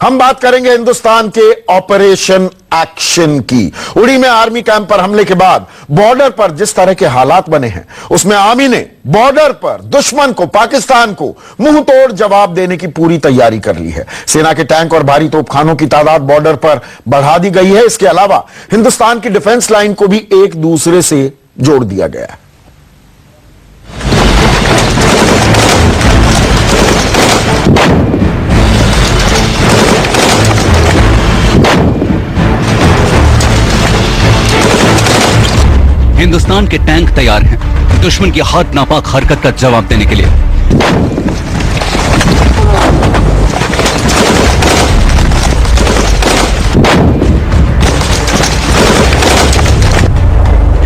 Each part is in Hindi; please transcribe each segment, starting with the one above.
हम बात करेंगे हिंदुस्तान के ऑपरेशन एक्शन की। उड़ी में आर्मी कैंप पर हमले के बाद बॉर्डर पर जिस तरह के हालात बने हैं, उसमें आर्मी ने बॉर्डर पर दुश्मन को, पाकिस्तान को मुंह तोड़ जवाब देने की पूरी तैयारी कर ली है। सेना के टैंक और भारी तोपखानों की तादाद बॉर्डर पर बढ़ा दी गई है। इसके अलावा हिंदुस्तान की डिफेंस लाइन को भी एक दूसरे से जोड़ दिया गया है। हिंदुस्तान के टैंक तैयार हैं दुश्मन की हद नापाक हरकत का जवाब देने के लिए।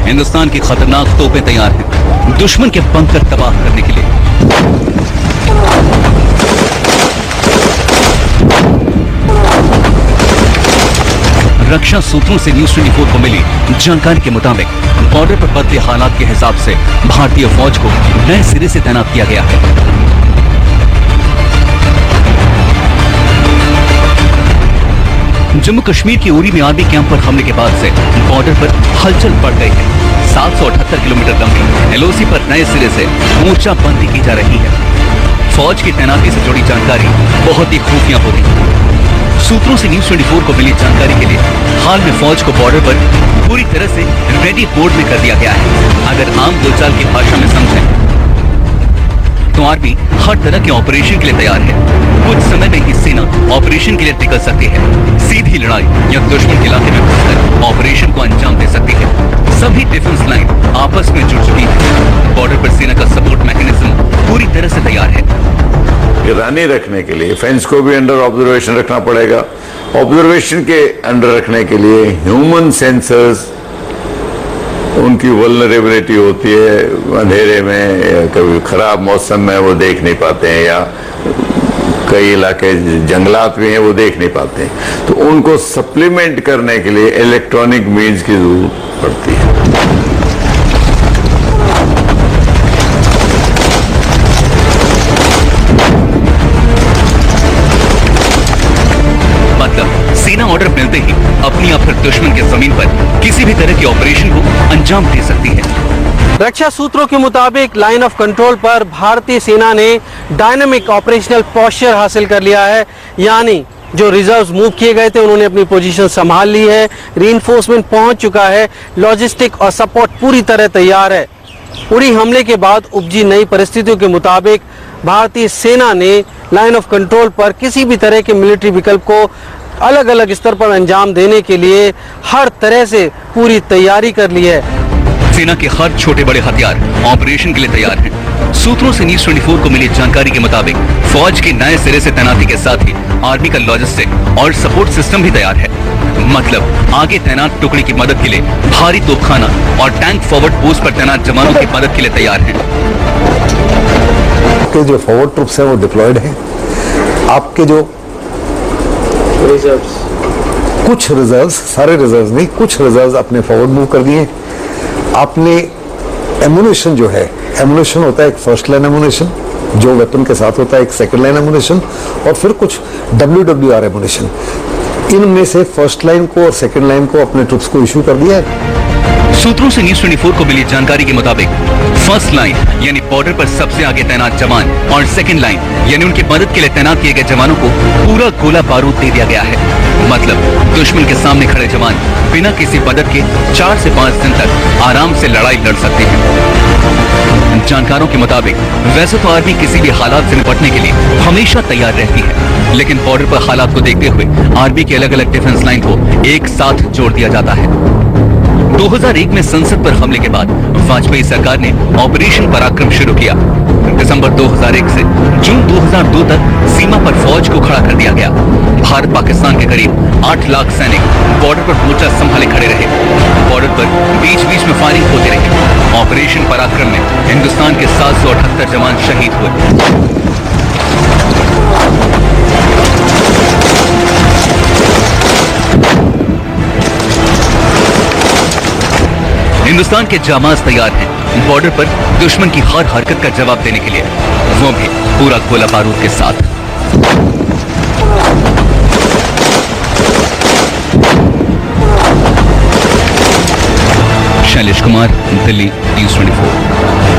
हिंदुस्तान की खतरनाक तोपें तैयार हैं दुश्मन के बंकर तबाह करने के लिए। रक्षा सूत्रों से न्यूज 24 को मिली जानकारी के मुताबिक बॉर्डर पर बदले हालात के हिसाब से भारतीय फौज को नए सिरे से तैनात किया गया है। जम्मू कश्मीर की उरी में आर्मी कैंप पर हमले के बाद से बॉर्डर पर हलचल बढ़ गई है। 778 किलोमीटर लंबी एलओसी पर नए सिरे से मोर्चाबंदी की जा रही है। फौज की तैनाती से जुड़ी जानकारी बहुत ही खुफिया होती है। सूत्रों से न्यूज 24 को मिली जानकारी के लिए हाल में फौज को बॉर्डर पर पूरी तरह से रेडी मोड में कर दिया गया है। अगर आम बोलचाल की भाषा में समझें तो आर्मी हर तरह के ऑपरेशन के लिए तैयार है। कुछ समय में ही सेना ऑपरेशन के लिए निकल सकती है। सीधी लड़ाई या दुश्मन के इलाके में घुसकर ऑपरेशन को अंजाम दे सकती है। सभी डिफेंस लाइन आपस में जुड़ चुकी है। बॉर्डर पर सेना का सपोर्ट मैकेनिज्म पूरी तरह से तैयार है। निगरानी रखने के लिए फेंस को भी अंडर ऑब्जर्वेशन रखना पड़ेगा। ऑब्जर्वेशन के अंडर रखने के लिए ह्यूमन सेंसर्स, उनकी वल्नरेबिलिटी होती है। अंधेरे में, कभी खराब मौसम में वो देख नहीं पाते हैं, या कई इलाके जंगलात भी हैं वो देख नहीं पाते हैं, तो उनको सप्लीमेंट करने के लिए इलेक्ट्रॉनिक मीन्स की जरूरत पड़ती है। सेना ऑर्डर मिलते ही अपनी या फिर दुश्मन के जमीन पर किसी भी तरह के ऑपरेशन को अंजाम दे सकती है। रक्षा सूत्रों के मुताबिक लाइन ऑफ कंट्रोल पर भारतीय सेना ने डायनामिक ऑपरेशनल पोस्चर हासिल कर लिया है। यानी जो रिजर्व्स मूव किए गए थे उन्होंने अपनी पोजीशन संभाल ली है। रीइंफोर्समेंट पहुंच चुका है। लॉजिस्टिक और सपोर्ट पूरी तरह तैयार है। उड़ी हमले के बाद उपजी नई परिस्थितियों के मुताबिक भारतीय सेना ने लाइन ऑफ कंट्रोल पर किसी भी तरह के मिलिट्री विकल्प को अलग अलग स्तर पर अंजाम देने के लिए हर तरह से पूरी तैयारी कर ली है। सेना के हर छोटे बड़े हथियार ऑपरेशन के लिए तैयार हैं। सूत्रों से न्यूज 24 को मिली जानकारी के मुताबिक फौज की नए सिरे से तैनाती के साथ ही आर्मी का लॉजिस्टिक और सपोर्ट सिस्टम भी तैयार है। मतलब आगे तैनात टुकड़ी की मदद के लिए भारी तोपखाना और टैंक फॉरवर्ड पोस्ट पर तैनात जवानों की मदद के लिए तैयार है। आपके जो फॉरवर्ड ट्रूप्स हैं वो डिप्लॉयड हैं। आपके जो रिजर्व्स, कुछ रिजर्व्स, सारे रिजर्व्स नहीं, कुछ रिजर्व्स अपने फॉरवर्ड मूव कर दिए। आपने एमुनेशन जो है, एमुनेशन होता है एक फर्स्ट लाइन एमुनेशन जो वेपन के साथ होता है, एक सेकंड लाइन एमुनेशन और फिर कुछ WWR एमुनेशन। इनमें से फर्स्ट लाइन को और सेकंड लाइन को अपने ट्रूप्स को इशू कर दिया है। सूत्रों से न्यूज 24 को मिली जानकारी के मुताबिक फर्स्ट लाइन यानी बॉर्डर पर सबसे आगे तैनात जवान और सेकंड लाइन यानी उनकी मदद के लिए तैनात किए गए जवानों को पूरा गोला बारूद दे दिया गया है। मतलब दुश्मन के सामने खड़े जवान बिना किसी मदद के 4 से 5 दिन तक आराम से लड़ाई लड़ सकते हैं। जानकारों के मुताबिक वैसे तो आर्मी किसी भी हालात से निपटने के लिए हमेशा तैयार रहती है, लेकिन बॉर्डर पर हालात को देखते हुए आर्मी के अलग अलग डिफेंस लाइन को एक साथ जोड़ दिया जाता है। 2001 में संसद पर हमले के बाद वाजपेयी सरकार ने ऑपरेशन पराक्रम शुरू किया। दिसंबर 2001 से जून 2002 तक सीमा पर फौज को खड़ा कर दिया गया। भारत पाकिस्तान के करीब 8 लाख सैनिक बॉर्डर पर मोर्चा संभाले खड़े रहे। बॉर्डर पर बीच बीच में फायरिंग होती रही। ऑपरेशन पराक्रम में हिंदुस्तान के 778 जवान शहीद हुए। हिंदुस्तान के जामाज तैयार हैं बॉर्डर पर दुश्मन की हर हरकत का जवाब देने के लिए, वो भी पूरा गोला बारूद के साथ। शैलेश कुमार, दिल्ली, News 24।